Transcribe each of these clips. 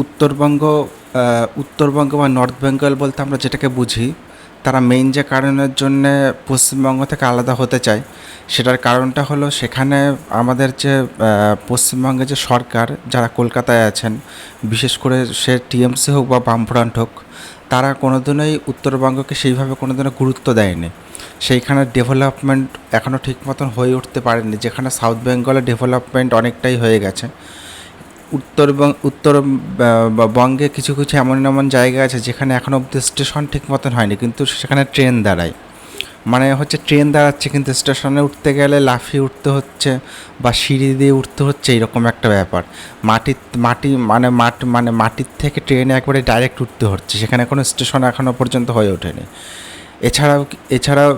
উত্তরবঙ্গ উত্তরবঙ্গ বা নর্থ বেঙ্গল বলতে আমরা যেটাকে বুঝি, তারা মেইন যে কারণের জন্যে পশ্চিমবঙ্গ থেকে আলাদা হতে চায়, সেটার কারণটা হলো সেখানে আমাদের যে পশ্চিমবঙ্গে যে সরকার যারা কলকাতায় আছেন, বিশেষ করে সে টিএমসি হোক বা বামফ্রন্ট হোক, তারা কোনোদিনই উত্তরবঙ্গকে সেইভাবে কোনোদিনও গুরুত্ব দেয়নি। সেইখানে ডেভেলপমেন্ট এখনও ঠিক মতন হয়ে উঠতে পারেনি, যেখানে সাউথ বেঙ্গলে ডেভেলপমেন্ট অনেকটাই হয়ে গেছে। উত্তরবঙ্গে কিছু কিছু এমন এমন জায়গা আছে যেখানে এখনও অব্দি স্টেশন ঠিক মতন হয়নি, কিন্তু সেখানে ট্রেন দাঁড়ায়। মানে হচ্ছে ট্রেন দাঁড়াচ্ছে কিন্তু স্টেশনে উঠতে গেলে লাফিয়ে উঠতে হচ্ছে বা সিঁড়ি দিয়ে উঠতে হচ্ছে, এরকম একটা ব্যাপার। মাটির থেকে ট্রেনে একবারে ডাইরেক্ট উঠতে হচ্ছে, সেখানে কোনো স্টেশন এখনও পর্যন্ত হয়ে ওঠেনি। এছাড়াও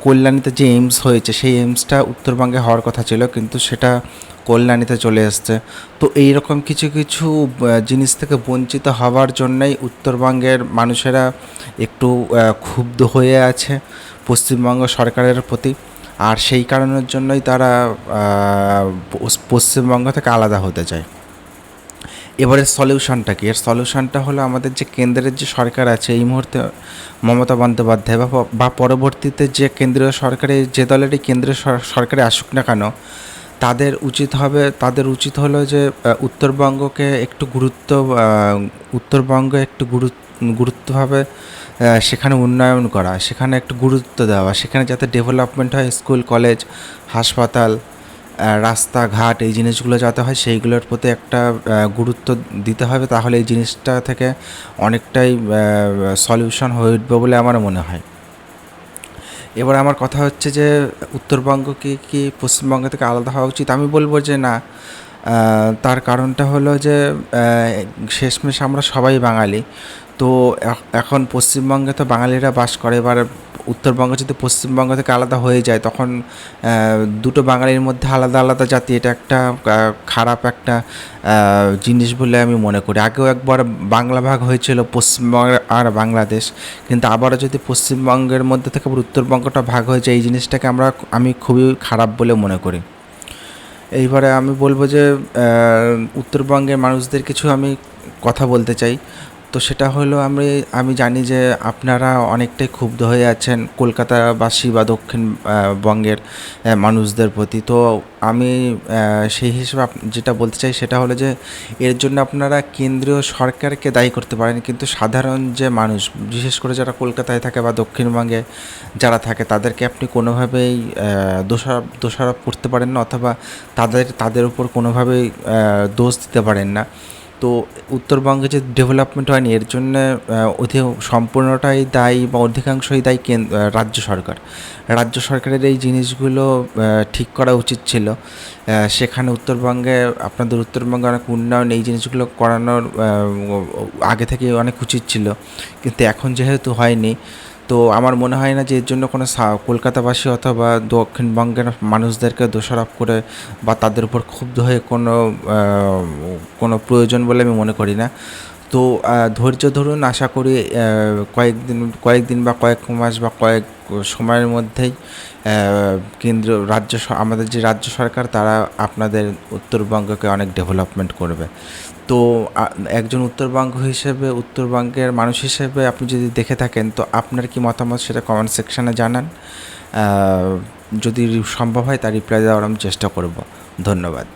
কল্যাণীতে যে এইমস হয়েছে, সেই এইমসটা উত্তরবঙ্গে হওয়ার কথা ছিল, কিন্তু সেটা কল্যাণীতে চলে এসছে। তো এই রকম কিছু কিছু জিনিস থেকে বঞ্চিত হওয়ার জন্যই উত্তরবঙ্গের মানুষেরা একটু ক্ষুব্ধ হয়ে আছে পশ্চিমবঙ্গ সরকারের প্রতি। আর সেই কারণের জন্যই তারা পশ্চিমবঙ্গ থেকে আলাদা হতে চায়। এবারের সলিউশনটা কি? এর সলিউশনটা হলো আমাদের যে কেন্দ্রের যে সরকার আছে এই মুহূর্তে, মমতা বন্দ্যোপাধ্যায় বা পরবর্তীতে যে কেন্দ্রীয় সরকারে, যে দলেরই কেন্দ্রীয় সরকারে আসুক না কেন, তাদের উচিত হলো যে উত্তরবঙ্গে একটু গুরুত্বভাবে সেখানে উন্নয়ন করা, সেখানে একটু গুরুত্ব দেওয়া, সেখানে যাতে ডেভেলপমেন্ট হয়, স্কুল কলেজ হাসপাতাল রাস্তাঘাট এই জিনিসগুলো যাতে হয়, সেইগুলোর প্রতি একটা গুরুত্ব দিতে হবে। তাহলে এই জিনিসটা থেকে অনেকটাই সলিউশন হয়ে উঠবে বলে আমার মনে হয়। এবার আমার কথা হচ্ছে যে উত্তরবঙ্গ কি পশ্চিমবঙ্গ থেকে আলাদা হওয়া উচিত? আমি বলবো যে না। তার কারণটা হলো যে শেষমেশ আমরা সবাই বাঙালি। তো এখন পশ্চিমবঙ্গে তো বাঙালিরা বাস করে। এবার উত্তরবঙ্গ যদি পশ্চিমবঙ্গ থেকে আলাদা হয়ে যায়, তখন দুটো বাঙালির মধ্যে আলাদা আলাদা জাতি, এটা একটা খারাপ একটা জিনিস বলে আমি মনে করি। আগেও একবার বাংলা ভাগ হয়েছিল, পশ্চিমবঙ্গ আর বাংলাদেশ, কিন্তু আবারও যদি পশ্চিমবঙ্গের মধ্যে থেকে উত্তরবঙ্গটা ভাগ হয়ে যায়, এই জিনিসটাকে আমি খুবই খারাপ বলে মনে করি। এইবারে আমি বলবো যে উত্তরবঙ্গের মানুষদের কিছু আমি কথা বলতে চাই। তো সেটা হলো, আমি জানি যে আপনারা অনেকটাই ক্ষুব্ধ হয়ে আছেন কলকাতাবাসী বা দক্ষিণ বঙ্গের মানুষদের প্রতি। তো আমি সেই হিসেবে যেটা বলতে চাই সেটা হলো যে এর জন্য আপনারা কেন্দ্রীয় সরকারকে দায়ী করতে পারেন, কিন্তু সাধারণ যে মানুষ, বিশেষ করে যারা কলকাতায় থাকে বা দক্ষিণবঙ্গে যারা থাকে, তাদেরকে আপনি কোনোভাবেই দোষারোপ করতে পারেন না, অথবা তাদের উপর কোনোভাবেই দোষ দিতে পারেন না। তো উত্তরবঙ্গে যে ডেভেলপমেন্ট হয়নি, এর জন্য সম্পূর্ণটাই দায়ী বা অধিকাংশই দায়ী রাজ্য সরকারের এই জিনিসগুলো ঠিক করা উচিত ছিল। সেখানে আপনাদের উত্তরবঙ্গে অনেক উন্নয়ন, এই জিনিসগুলো করানোর আগে থেকে অনেক উচিত ছিল, কিন্তু এখন যেহেতু হয়নি, তো আমার মনে হয় না যে এর জন্য কোনো কলকাতাবাসী অথবা দক্ষিণবঙ্গের মানুষদেরকে দোষারোপ করে বা তাদের উপর ক্ষুব্ধ হয়ে কোনো প্রয়োজন বলে আমি মনে করি না। তো ধৈর্য ধরুন, আশা করি কয়েকদিন বা কয়েক মাস বা কয়েক সময়ের মধ্যেই আমাদের যে রাজ্য সরকার, তারা আপনাদের উত্তরবঙ্গকে অনেক ডেভেলপমেন্ট করবে। তো একজন উত্তরবঙ্গের মানুষ হিসেবে আপনি যদি দেখে থাকেন, তো আপনার কি মতামত সেটা কমেন্ট সেকশানে জানান। যদি সম্ভব হয় তার রিপ্লাই দেওয়ার আমি চেষ্টা করব। ধন্যবাদ।